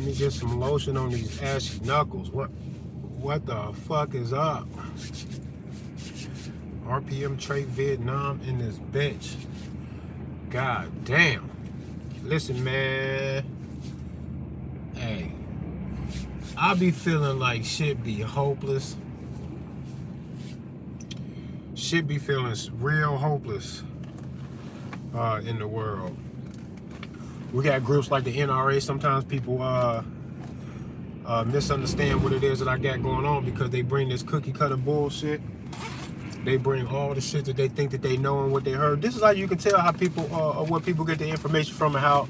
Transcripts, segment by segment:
me get some lotion on these ashy knuckles. What the fuck is up? RPM Trade Vietnam in this bitch. God damn. Listen, man. Hey, I be feeling like shit be hopeless. Shit be feeling real hopeless in the world. We got groups like the NRA. Sometimes people misunderstand what it is that I got going on because they bring this cookie cutter bullshit. They bring all the shit that they think that they know and what they heard. This is how you can tell how people, what people get the information from and how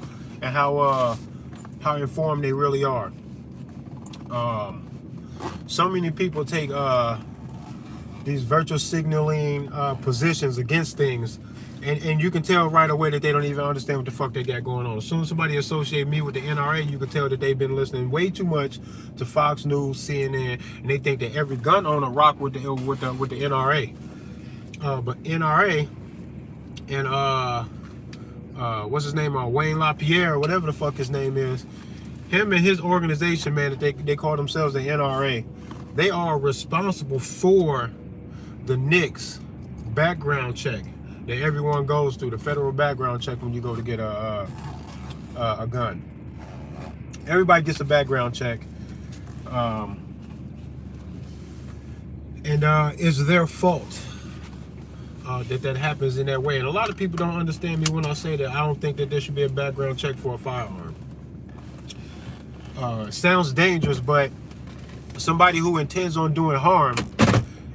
informed they really are. So many people take these virtual signaling positions against things, and you can tell right away that they don't even understand what the fuck they got going on. As soon as somebody associate me with the NRA, you can tell that they've been listening way too much to Fox News, CNN, and they think that every gun owner rock with the NRA. But NRA and what's his name? Wayne LaPierre, whatever the fuck his name is. Him and his organization, man, that they call themselves the NRA. They are responsible for the NICS background check that everyone goes through, the federal background check when you go to get a gun. Everybody gets a background check, and it's their fault that happens in that way. And a lot of people don't understand me when I say that I don't think that there should be a background check for a firearm. It sounds dangerous, but somebody who intends on doing harm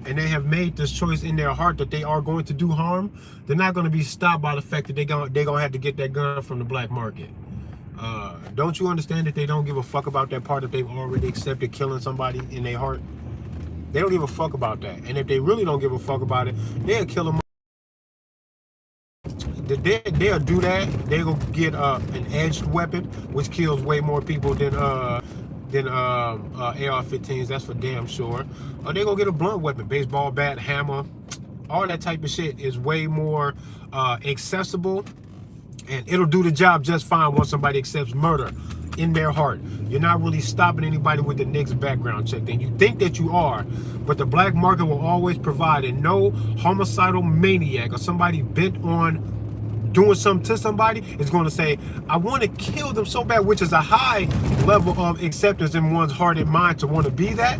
and they have made this choice in their heart that they are going to do harm, they're not going to be stopped by the fact that they're gonna have to get that gun from the black market. Don't you understand that they don't give a fuck about that part that they've already accepted killing somebody in their heart? They don't give a fuck about that. And if they really don't give a fuck about it, they'll kill them. They'll do that. They'll get an edged weapon, which kills way more people than AR-15s. That's for damn sure. Or they gonna get a blunt weapon, baseball bat, hammer. All that type of shit is way more accessible, and it'll do the job just fine once somebody accepts murder in their heart. You're not really stopping anybody with the NICS background check. Then you think that you are, but the black market will always provide, and no homicidal maniac or somebody bent on doing something to somebody is going to say, I want to kill them so bad, which is a high level of acceptance in one's heart and mind to want to be that,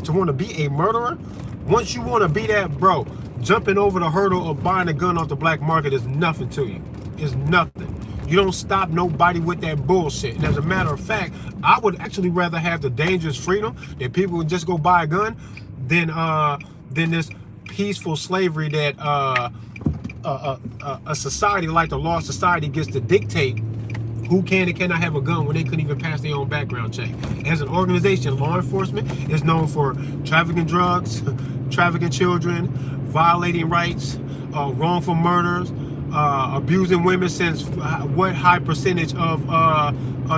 to want to be a murderer. Once you want to be that, bro, jumping over the hurdle of buying a gun off the black market is nothing to you. It's nothing. You don't stop nobody with that bullshit. And as a matter of fact, I would actually rather have the dangerous freedom that people would just go buy a gun than this peaceful slavery that a society like the Law Society gets to dictate who can and cannot have a gun when they couldn't even pass their own background check. As an organization, law enforcement is known for trafficking drugs, trafficking children, violating rights, wrongful murders, abusing women. Since what high percentage of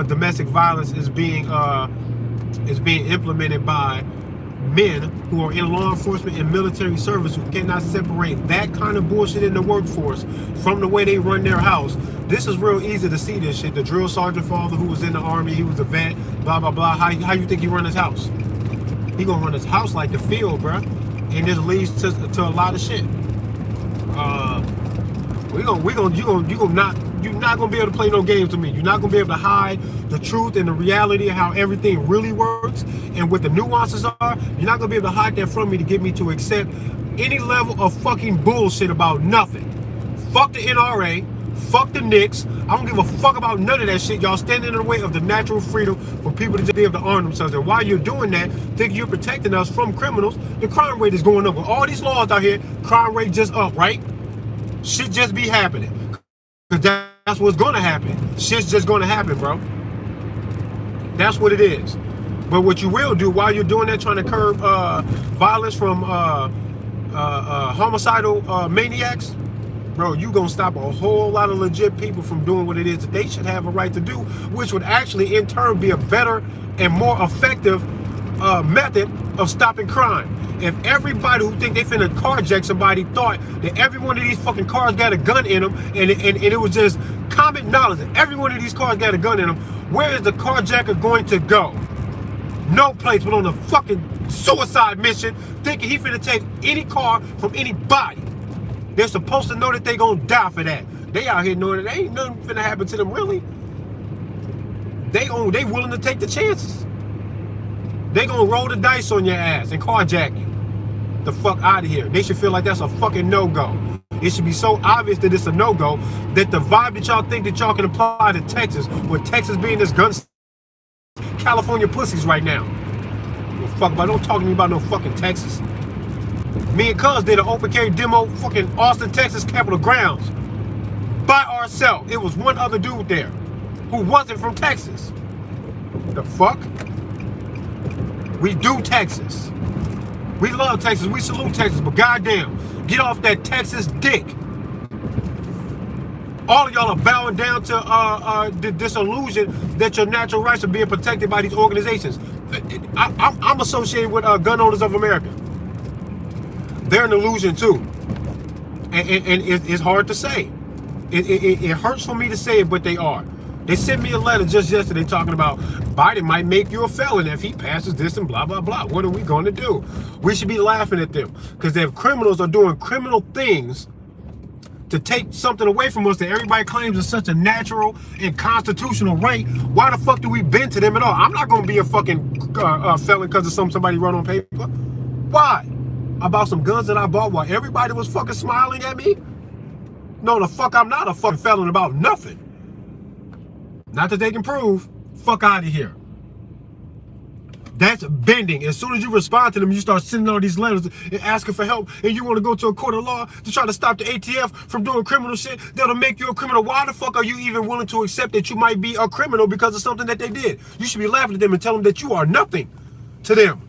domestic violence is being implemented by men who are in law enforcement and military service, who cannot separate that kind of bullshit in the workforce from the way they run their house. This is real easy to see this shit. The drill sergeant father who was in the army, he was a vet, blah, blah, blah. How you think he run his house? He gonna run his house like the field, bruh. And this leads to a lot of shit. You're not gonna be able to play no games with me. You're not gonna be able to hide the truth and the reality of how everything really works and what the nuances are. You're not gonna be able to hide that from me to get me to accept any level of fucking bullshit about nothing. Fuck the NRA, fuck the NICS. I don't give a fuck about none of that shit. Y'all standing in the way of the natural freedom for people to just be able to arm themselves. And while you're doing that, thinking you're protecting us from criminals, the crime rate is going up. With all these laws out here, crime rate just up, right? Shit just be happening. Cause that's what's gonna happen. Shit's just gonna happen, bro. That's what it is. But what you will do while you're doing that, trying to curb violence from homicidal maniacs, bro, you gonna stop a whole lot of legit people from doing what it is that they should have a right to do, which would actually in turn be a better and more effective method of stopping crime. If everybody who think they finna carjack somebody thought that every one of these fucking cars got a gun in them, and it was just common knowledge that every one of these cars got a gun in them, Where is the carjacker going to go? No place but on a fucking suicide mission, thinking he finna take any car from anybody. They're supposed to know that they gonna die for that. They out here knowing that ain't nothing finna happen to them really. They willing to take the chances. They gonna roll the dice on your ass and carjack you. The fuck out of here. They should feel like that's a fucking no-go. It should be so obvious that it's a no-go that the vibe that y'all think that y'all can apply to Texas, with Texas being this gun California pussies right now. Well, fuck about, don't talk to me about no fucking Texas. Me and Cuz did an open carry demo fucking Austin, Texas Capitol grounds by ourselves. It was one other dude there who wasn't from Texas. The fuck? We do Texas. We love Texas. We salute Texas. But goddamn, get off that Texas dick. All of y'all are bowing down to this illusion that your natural rights are being protected by these organizations. I'm associated with Gun Owners of America. They're an illusion too. And it's hard to say. It hurts for me to say it, but they are. They sent me a letter just yesterday talking about Biden might make you a felon if he passes this and blah, blah, blah. What are we going to do? We should be laughing at them because if criminals are doing criminal things to take something away from us that everybody claims is such a natural and constitutional right, why the fuck do we bend to them at all? I'm not going to be a fucking felon because of somebody wrote on paper. Why? About some guns that I bought while everybody was fucking smiling at me? No, the fuck I'm not a fucking felon about nothing. Not that they can prove. Fuck out of here. That's bending. As soon as you respond to them, you start sending all these letters and asking for help, and you want to go to a court of law to try to stop the ATF from doing criminal shit that'll make you a criminal. Why the fuck are you even willing to accept that you might be a criminal because of something that they did? You should be laughing at them and tell them that you are nothing to them.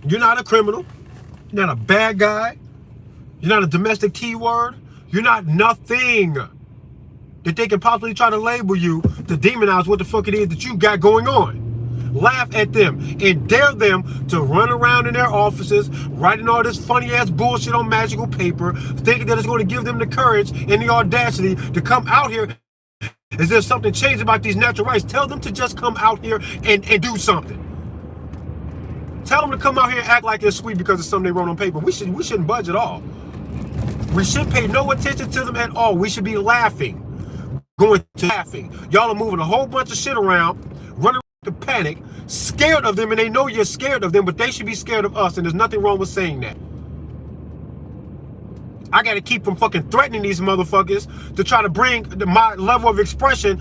You're not a criminal. You're not a bad guy. You're not a domestic T-word. You're not nothing that they can possibly try to label you to demonize what the fuck it is that you got going on. Laugh at them and dare them to run around in their offices writing all this funny ass bullshit on magical paper, thinking that it's going to give them the courage and the audacity to come out here. Is there something changed about these natural rights? Tell them to just come out here and do something. Tell them to come out here and act like it's sweet because it's something they wrote on paper. We shouldn't budge at all. We should pay no attention to them at all. We should be laughing. Going to laughing. Y'all are moving a whole bunch of shit around, running to panic, scared of them, and they know you're scared of them, but they should be scared of us, and there's nothing wrong with saying that. I gotta keep from fucking threatening these motherfuckers to try to bring my level of expression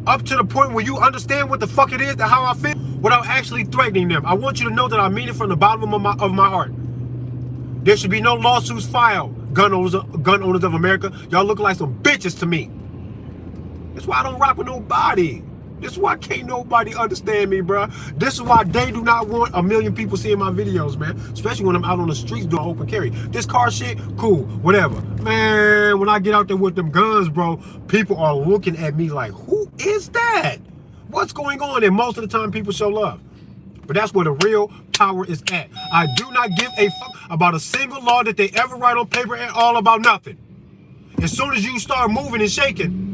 up to the point where you understand what the fuck it is and how I feel without actually threatening them. I want you to know that I mean it from the bottom of my heart. There should be no lawsuits filed, gun owners of America. Y'all look like some bitches to me. That's why I don't rock with nobody. This is why can't nobody understand me, bro. This is why they do not want a million people seeing my videos, man. Especially when I'm out on the streets doing open carry. This car shit, cool, whatever. Man, when I get out there with them guns, bro, people are looking at me like, who is that? What's going on? And most of the time, people show love. But that's where the real power is at. I do not give a fuck about a single law that they ever write on paper and all about nothing. As soon as you start moving and shaking,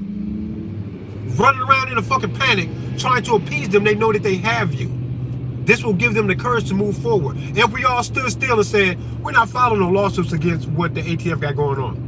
running around in a fucking panic, trying to appease them, they know that they have you. This will give them the courage to move forward. If we all stood still and said, we're not filing no lawsuits against what the ATF got going on.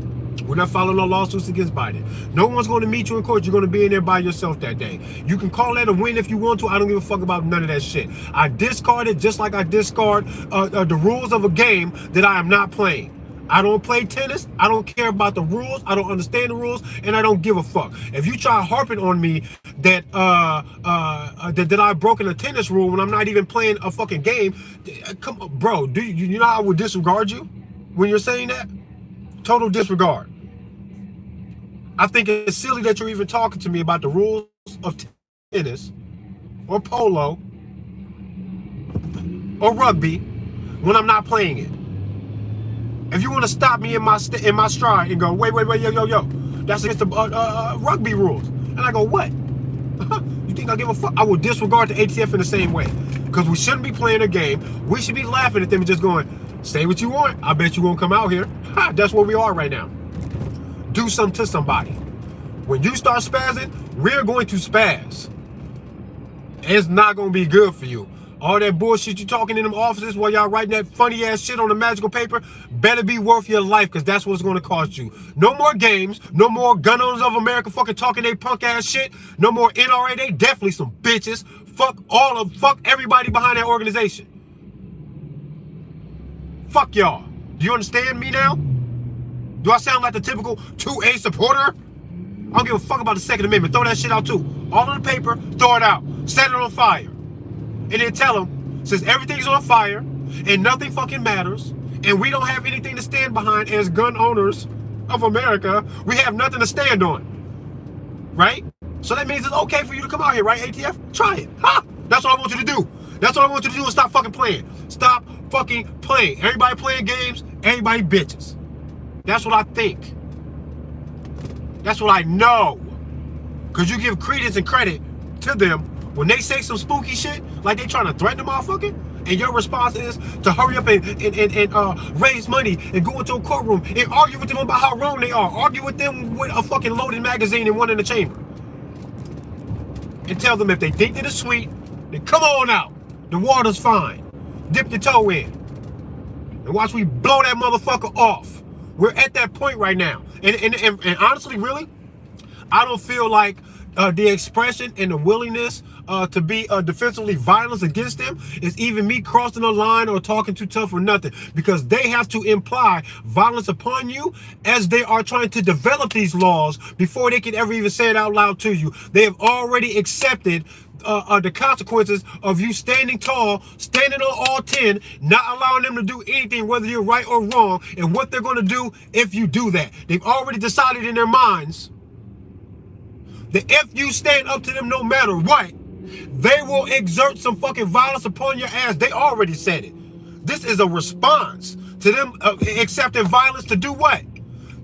We're not filing no lawsuits against Biden. No one's going to meet you in court. You're going to be in there by yourself that day. You can call that a win if you want to. I don't give a fuck about none of that shit. I discard it just like I discard the rules of a game that I am not playing. I don't play tennis. I don't care about the rules. I don't understand the rules, and I don't give a fuck. If you try harping on me that that I've broken a tennis rule when I'm not even playing a fucking game, come on, bro. Do you know I would disregard you when you're saying that? Total disregard. I think it's silly that you're even talking to me about the rules of tennis or polo or rugby when I'm not playing it. If you want to stop me in my stride and go, wait, yo, that's against the rugby rules. And I go, what? You think I give a fuck? I will disregard the ATF in the same way. Because we shouldn't be playing a game. We should be laughing at them and just going, say what you want. I bet you won't come out here. Ha, that's where we are right now. Do something to somebody. When you start spazzing, we're going to spaz. It's not gonna be good for you. All that bullshit you talking in them offices while y'all writing that funny ass shit on the magical paper better be worth your life, because that's what it's gonna cost you. No more games, no more gun owners of America fucking talking they punk ass shit, no more NRA, they definitely some bitches. Fuck everybody behind that organization. Fuck y'all. Do you understand me now? Do I sound like the typical 2A supporter? I don't give a fuck about the Second Amendment. Throw that shit out too. All on the paper, throw it out. Set it on fire. And then tell them, since everything's on fire and nothing fucking matters, and we don't have anything to stand behind as gun owners of America, we have nothing to stand on. Right? So that means it's okay for you to come out here, right, ATF? Try it. Ha! That's what I want you to do. That's what I want you to do, is stop fucking playing. Stop fucking playing. Everybody playing games, everybody bitches. That's what I think. That's what I know. Because you give credence and credit to them when they say some spooky shit, like they trying to threaten the motherfucker, and your response is to hurry up and raise money and go into a courtroom and argue with them about how wrong they are. Argue with them with a fucking loaded magazine and one in the chamber. And tell them if they think that it's sweet, then come on out. The water's fine. Dip your toe in. And watch we blow that motherfucker off. We're at that point right now. And honestly, really, I don't feel like the expression and the willingness to be defensively violent against them is even me crossing the line or talking too tough or nothing, because they have to imply violence upon you as they are trying to develop these laws before they can ever even say it out loud to you. They have already accepted the consequences of you standing tall, standing on all 10, not allowing them to do anything, whether you're right or wrong, and what they're going to do if you do that. They've already decided in their minds that if you stand up to them no matter what, they will exert some fucking violence upon your ass. They already said it. This is a response to them accepting violence to do what?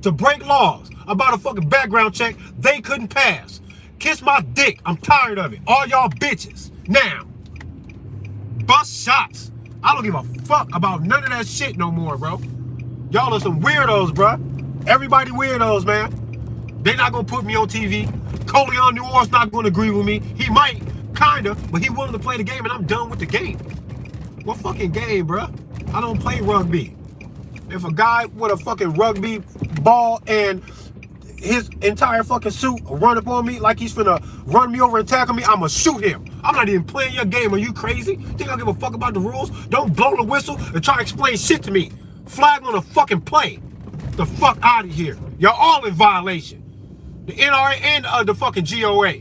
To break laws about a fucking background check they couldn't pass. Kiss my dick. I'm tired of it. All y'all bitches. Now, bust shots. I don't give a fuck about none of that shit no more, bro. Y'all are some weirdos, bro. Everybody weirdos, man. They not gonna put me on TV. Coleon New Orleans not gonna agree with me. He might, kinda, but he willing to play the game, and I'm done with the game. What fucking game, bro? I don't play rugby. If a guy with a fucking rugby ball and his entire fucking suit run up on me like he's finna run me over and tackle me, I'ma shoot him. I'm not even playing your game. Are you crazy? Think I give a fuck about the rules? Don't blow the whistle and try to explain shit to me. Flag on the fucking play. The fuck out of here. Y'all all in violation. The NRA and the fucking GOA.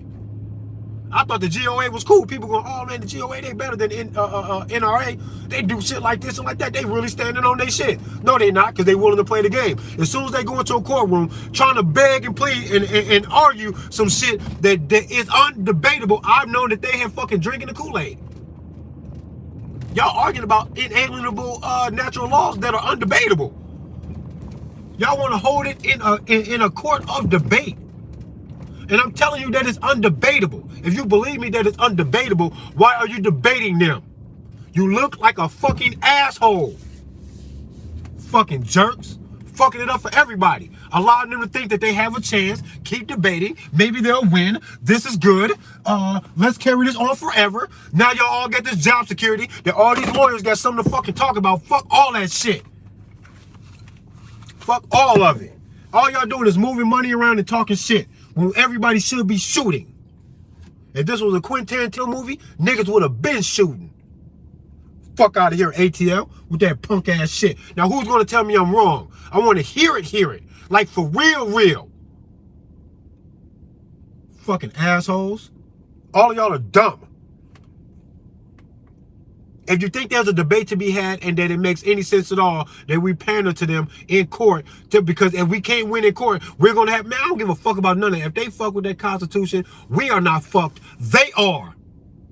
I thought the GOA was cool. People going, oh man, the GOA, they better than NRA. They do shit like this and like that. They really standing on their shit. No, they not, because they willing to play the game. As soon as they go into a courtroom trying to beg and plead and argue some shit that is undebatable, I've known that they have fucking drinking the Kool-Aid. Y'all arguing about inalienable natural laws that are undebatable. Y'all want to hold it in a court of debate. And I'm telling you that it's undebatable. If you believe me that it's undebatable, why are you debating them? You look like a fucking asshole. Fucking jerks. Fucking it up for everybody. Allowing them to think that they have a chance. Keep debating. Maybe they'll win. This is good. Let's carry this on forever. Now y'all all get this job security. That all these lawyers got something to fucking talk about. Fuck all that shit. Fuck all of it. All y'all doing is moving money around and talking shit when everybody should be shooting. If this was a Quentin Tarantino movie, niggas would have been shooting. Fuck out of here, ATL, with that punk ass shit. Now who's gonna tell me I'm wrong? I want to hear it. Like for real. Fucking assholes. All of y'all are dumb. If you think there's a debate to be had and that it makes any sense at all that we pander to them in court, because if we can't win in court, we're going to have, man, I don't give a fuck about none of that. If they fuck with that Constitution, we are not fucked. They are.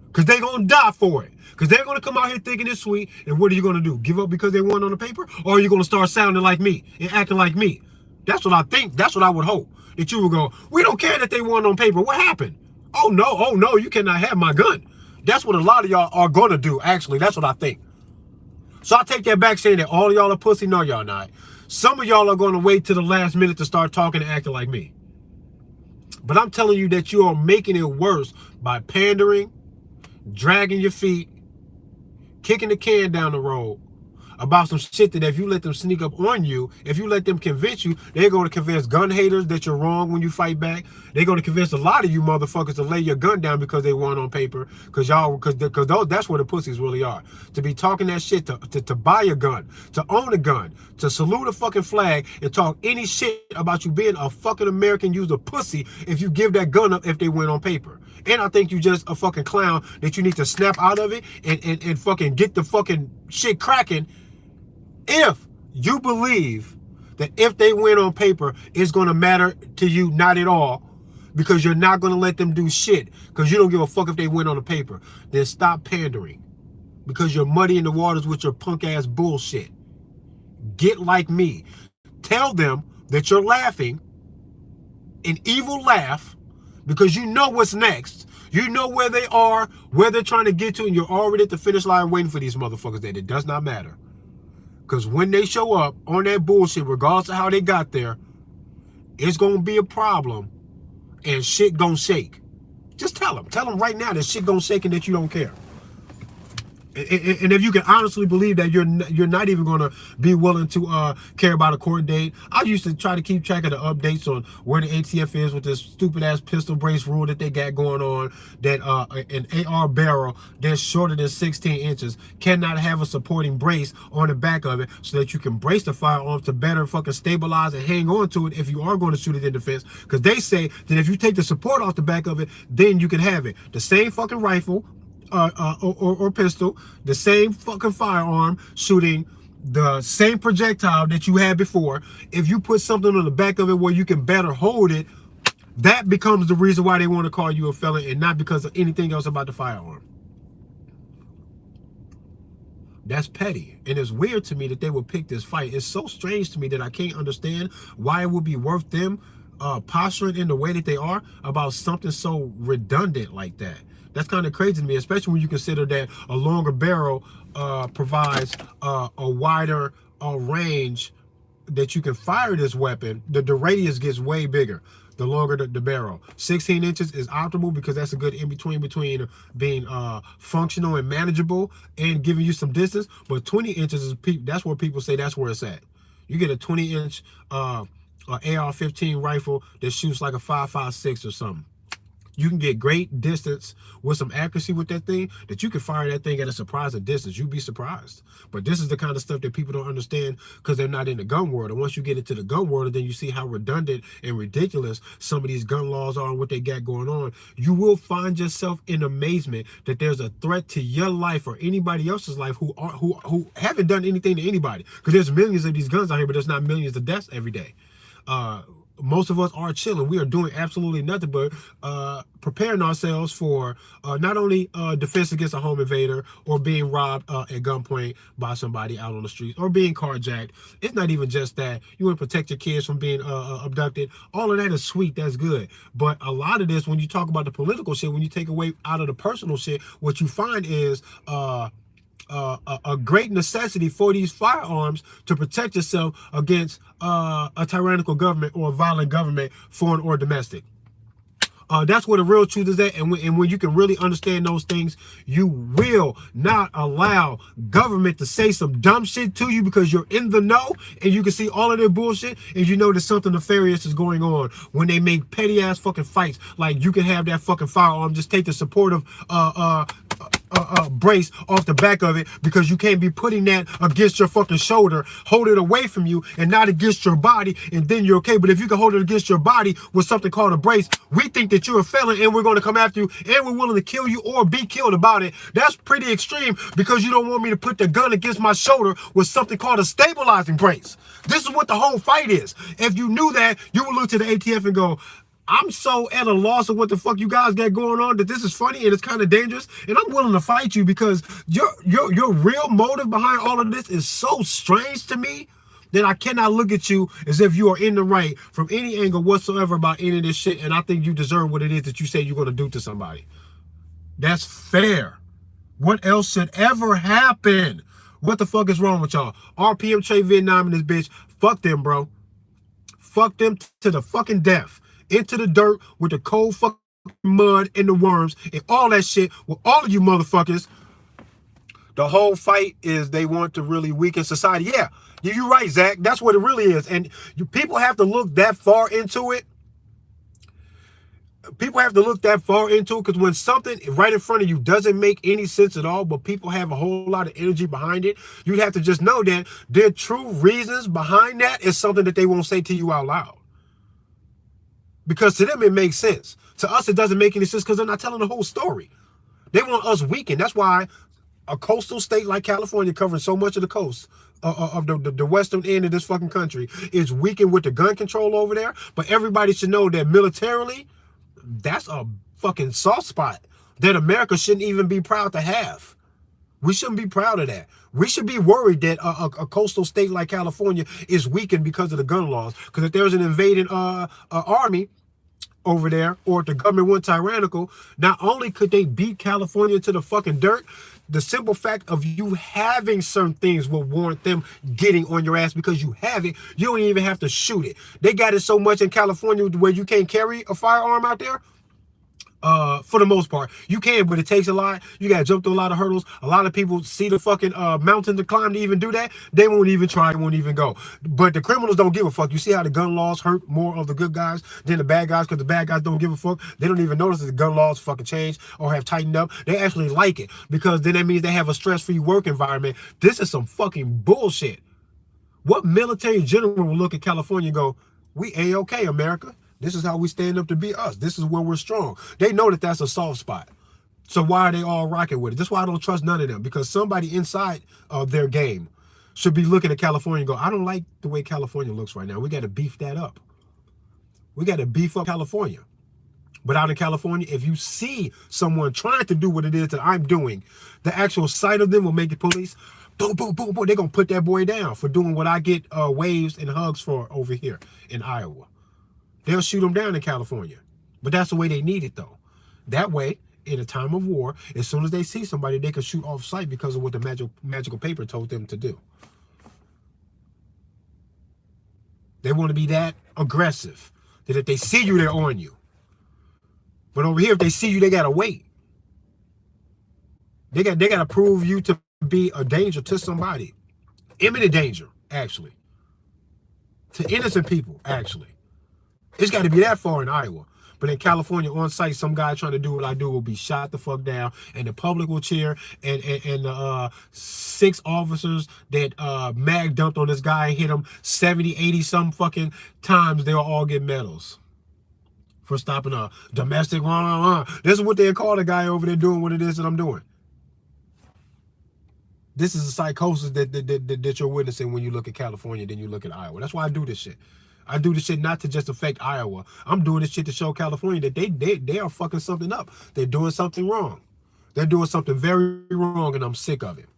Because they're going to die for it. Because they're going to come out here thinking it's sweet. And what are you going to do? Give up because they won on the paper? Or are you going to start sounding like me and acting like me? That's what I think. That's what I would hope. That you would go, we don't care that they won on paper. What happened? Oh no, you cannot have my gun. That's what a lot of y'all are going to do, actually. That's what I think. So I take that back saying that all of y'all are pussy. No, y'all not. Some of y'all are going to wait till the last minute to start talking and acting like me. But I'm telling you that you are making it worse by pandering dragging your feet, kicking the can down the road about some shit that if you let them sneak up on you, if you let them convince you, they're going to convince gun haters that you're wrong when you fight back. They're going to convince a lot of you motherfuckers to lay your gun down because they won on paper. Because that's where the pussies really are. To be talking that shit, to buy a gun, to own a gun, to salute a fucking flag and talk any shit about you being a fucking American, use a pussy if you give that gun up if they win on paper. And I think you just a fucking clown that you need to snap out of it and fucking get the fucking shit cracking. If you believe that if they win on paper, it's going to matter to you, not at all, because you're not going to let them do shit, because you don't give a fuck if they win on the paper, then stop pandering, because you're muddying the waters with your punk ass bullshit. Get like me. Tell them that you're laughing, an evil laugh, because you know what's next. You know where they are, where they're trying to get to, and you're already at the finish line waiting for these motherfuckers that it does not matter. Because when they show up on that bullshit, regardless of how they got there, it's going to be a problem and shit going to shake. Just tell them. Tell them right now that shit going to shake and that you don't care. And if you can honestly believe that you're not even going to be willing to care about a court date. I used to try to keep track of the updates on where the ATF is with this stupid ass pistol brace rule that they got going on, that an AR barrel that's shorter than 16 inches cannot have a supporting brace on the back of it, so that you can brace the firearm to better fucking stabilize and hang on to it if you are going to shoot it in defense. Because they say that if you take the support off the back of it, then you can have it. The same fucking rifle or pistol, the same fucking firearm shooting the same projectile that you had before. If you put something on the back of it where you can better hold it, that becomes the reason why they want to call you a felon, and not because of anything else about the firearm. That's petty. And it's weird to me that they would pick this fight. It's so strange to me that I can't understand why it would be worth them posturing in the way that they are about something so redundant like that. That's kind of crazy to me, especially when you consider that a longer barrel provides a wider range that you can fire this weapon. The radius gets way bigger the longer the barrel. 16 inches is optimal because that's a good in-between between being functional and manageable and giving you some distance. But 20 inches is that's where people say that's where it's at. You get a 20-inch AR-15 rifle that shoots like a 5.56 or something. You can get great distance with some accuracy with that thing, that you can fire that thing at a surprising distance. You'd be surprised. But this is the kind of stuff that people don't understand because they're not in the gun world. And once you get into the gun world, then you see how redundant and ridiculous some of these gun laws are and what they got going on. You will find yourself in amazement that there's a threat to your life or anybody else's life who haven't done anything to anybody. Because there's millions of these guns out here, but there's not millions of deaths every day. Most of us are chilling. We are doing absolutely nothing but preparing ourselves for not only defense against a home invader or being robbed at gunpoint by somebody out on the streets or being carjacked. It's not even just that. You want to protect your kids from being abducted. All of that is sweet. That's good. But a lot of this, when you talk about the political shit, when you take away out of the personal shit, what you find is a great necessity for these firearms to protect yourself against a tyrannical government or a violent government, foreign or domestic. That's where the real truth is at. And when you can really understand those things, you will not allow government to say some dumb shit to you because you're in the know and you can see all of their bullshit and you know that something nefarious is going on when they make petty ass fucking fights. Like, you can have that fucking firearm, just take the supportive brace off the back of it, because you can't be putting that against your fucking shoulder, hold it away from you and not against your body, and then you're okay. But if you can hold it against your body with something called a brace, we think that you're a felon and we're going to come after you and we're willing to kill you or be killed about it. That's pretty extreme, because you don't want me to put the gun against my shoulder with something called a stabilizing brace. This is what the whole fight is. If you knew that, you would look to the ATF and go, I'm so at a loss of what the fuck you guys got going on that this is funny and it's kind of dangerous, and I'm willing to fight you because your real motive behind all of this is so strange to me that I cannot look at you as if you are in the right from any angle whatsoever about any of this shit, and I think you deserve what it is that you say you're going to do to somebody. That's fair. What else should ever happen? What the fuck is wrong with y'all? RPM Trey Vietnam and this bitch. Fuck them, bro. Fuck them to the fucking death. Into the dirt with the cold fucking mud and the worms and all that shit with all of you motherfuckers. The whole fight is they want to really weaken society. Yeah, you're right, Zach. That's what it really is. And people have to look that far into it. People have to look that far into it, because when something right in front of you doesn't make any sense at all, but people have a whole lot of energy behind it, you'd have to just know that their true reasons behind that is something that they won't say to you out loud. Because to them, it makes sense. To us, it doesn't make any sense because they're not telling the whole story. They want us weakened. That's why a coastal state like California, covering so much of the coast of the western end of this fucking country, is weakened with the gun control over there. But everybody should know that militarily, that's a fucking soft spot that America shouldn't even be proud to have. We shouldn't be proud of that. We should be worried that a coastal state like California is weakened because of the gun laws. Because if there's an invading army over there, or if the government went tyrannical, not only could they beat California to the fucking dirt, the simple fact of you having certain things will warrant them getting on your ass because you have it. You don't even have to shoot it. They got it so much in California where you can't carry a firearm out there. For the most part, you can, but it takes a lot. You gotta jump through a lot of hurdles. A lot of people see the fucking mountain to climb to even do that. They won't even try, won't even go. But the criminals don't give a fuck. You see how the gun laws hurt more of the good guys than the bad guys, because the bad guys don't give a fuck. They don't even notice that the gun laws fucking changed or have tightened up. They actually like it, because then that means they have a stress-free work environment. This is some fucking bullshit. What military general will look at California and go, "We A-okay, America. This is how we stand up to be us. This is where we're strong." They know that that's a soft spot. So why are they all rocking with it? That's why I don't trust none of them, because somebody inside of their game should be looking at California and go, "I don't like the way California looks right now. We got to beef that up. We got to beef up California." But out in California, if you see someone trying to do what it is that I'm doing, the actual sight of them will make the police, boom, boom, boom, boom. They're going to put that boy down for doing what I get waves and hugs for over here in Iowa. They'll shoot them down in California. But that's the way they need it, though. That way, in a time of war, as soon as they see somebody, they can shoot off sight because of what the magical paper told them to do. They want to be that aggressive, that if they see you, they're on you. But over here, if they see you, they got to wait. They got to prove you to be a danger to somebody. Imminent danger, actually. To innocent people, actually. It's got to be that far in Iowa. But in California, on site, some guy trying to do what I do will be shot the fuck down, and the public will cheer, and the 6 officers that mag dumped on this guy and hit him 70, 80 some fucking times, they'll all get medals for stopping a domestic This is what they call the guy over there doing what it is that I'm doing. This is a psychosis that you're witnessing when you look at California, then you look at Iowa. That's why I do this shit. I do this shit not to just affect Iowa. I'm doing this shit to show California that they are fucking something up. They're doing something wrong. They're doing something very wrong, and I'm sick of it.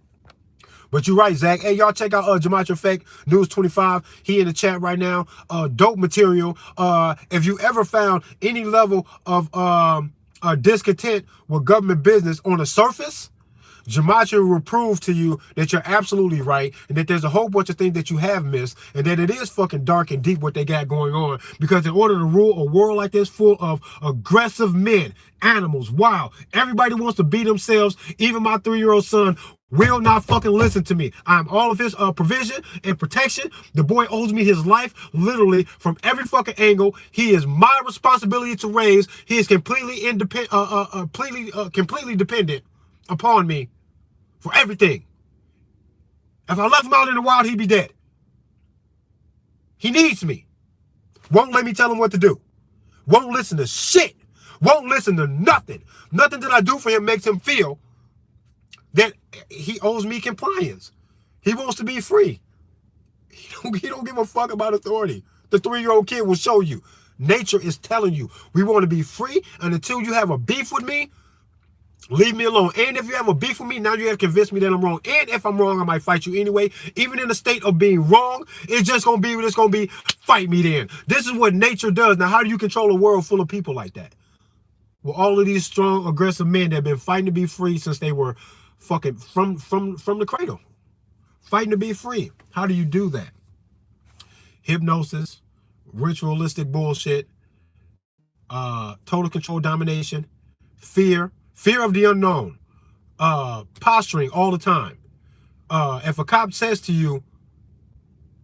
But you're right, Zach. Hey, y'all check out Gematria Effect, News 25. He in the chat right now. Dope material. If you ever found any level of discontent with government business on the surface, Gematria will prove to you that you're absolutely right, and that there's a whole bunch of things that you have missed, and that it is fucking dark and deep what they got going on. Because in order to rule a world like this full of aggressive men, animals, wow, everybody wants to be themselves. Even my 3-year-old son will not fucking listen to me. I'm all of his provision and protection. The boy owes me his life, literally, from every fucking angle. He is my responsibility to raise. He is completely independent, completely dependent upon me for everything. If I left him out in the wild, he'd be dead. He needs me. Won't let me tell him what to do. Won't listen to shit. Won't listen to nothing. Nothing that I do for him makes him feel that he owes me compliance. He wants to be free. He don't give a fuck about authority. The 3-year-old kid will show you. Nature is telling you, we want to be free, and until you have a beef with me, leave me alone. And if you have a beef with me, now you have convinced me that I'm wrong. And if I'm wrong, I might fight you anyway. Even in the state of being wrong, it's just going to be what it's going to be. Fight me then. This is what nature does. Now, how do you control a world full of people like that? Well, all of these strong, aggressive men that have been fighting to be free since they were fucking from the cradle. Fighting to be free. How do you do that? Hypnosis, ritualistic bullshit, total control, domination, fear of the unknown, posturing all the time. If a cop says to you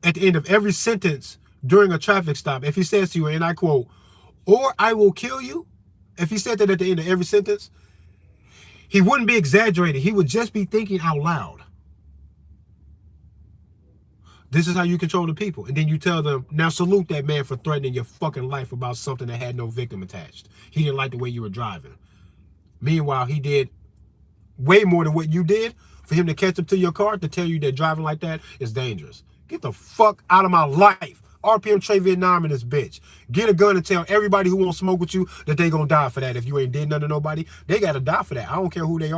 at the end of every sentence during a traffic stop, if he says to you, and I quote, "or I will kill you," if he said that at the end of every sentence, he wouldn't be exaggerating. He would just be thinking out loud. This is how you control the people. And then you tell them, now salute that man for threatening your fucking life about something that had no victim attached. He didn't like the way you were driving. Meanwhile, he did way more than what you did. For him to catch up to your car to tell you that driving like that is dangerous. Get the fuck out of my life. RPM Trey Vietnam in this bitch. Get a gun and tell everybody who won't smoke with you that they gonna die for that. If you ain't did nothing to nobody, they gotta die for that. I don't care who they are.